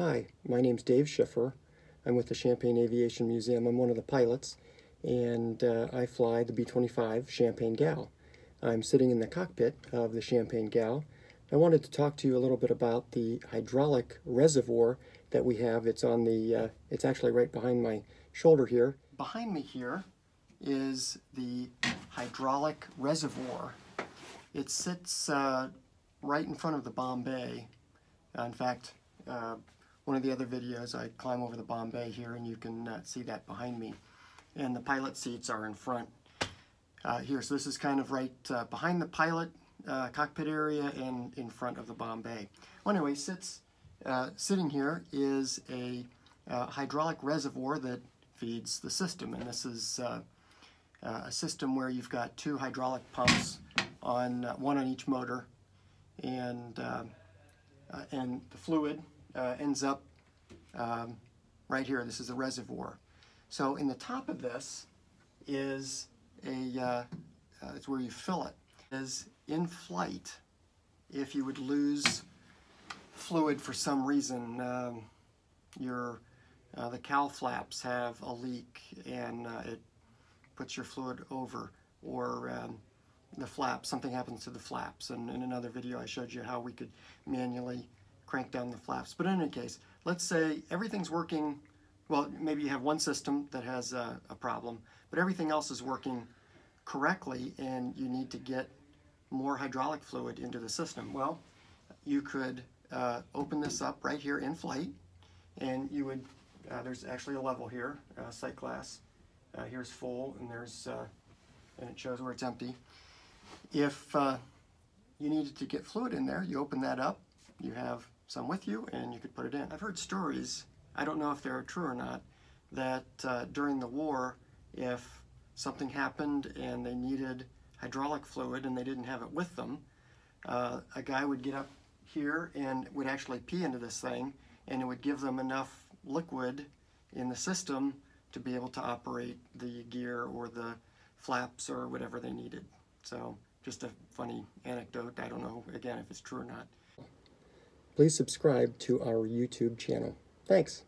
Hi, my name's Dave Schiffer. I'm with the Champaign Aviation Museum. I'm one of the pilots, and I fly the B-25 Champaign Gal. I'm sitting in the cockpit of the Champaign Gal. I wanted to talk to you a little bit about the hydraulic reservoir that we have. It's on the, it's actually right behind my shoulder here. Behind me here is the hydraulic reservoir. It sits right in front of the bomb bay. In fact, one of the other videos, I climb over the bomb bay here, and you can see that behind me. And the pilot seats are in front here. So this is kind of right behind the pilot cockpit area and in front of the bomb bay. Well, anyway, sitting here is a hydraulic reservoir that feeds the system. And this is a system where you've got two hydraulic pumps on one on each motor, and the fluid ends up right here. This is the reservoir. So in the top of this is it's where you fill it. Is in flight, if you would lose fluid for some reason, the cowl flaps have a leak and it puts your fluid over, or the flaps, something happens to the flaps. And in another video I showed you how we could manually crank down the flaps. But in any case, let's say everything's working, well, maybe you have one system that has a problem, but everything else is working correctly and you need to get more hydraulic fluid into the system. Well, you could open this up right here in flight, and you would, there's actually a level here, sight glass. Here's full, and there's, and it shows where it's empty. If you needed to get fluid in there, you open that up, you have some with you, and you could put it in. I've heard stories, I don't know if they're true or not, that during the war, if something happened and they needed hydraulic fluid and they didn't have it with them, a guy would get up here and would actually pee into this thing, and it would give them enough liquid in the system to be able to operate the gear or the flaps or whatever they needed. So just a funny anecdote. I don't know, again, if it's true or not. Please subscribe to our YouTube channel. Thanks.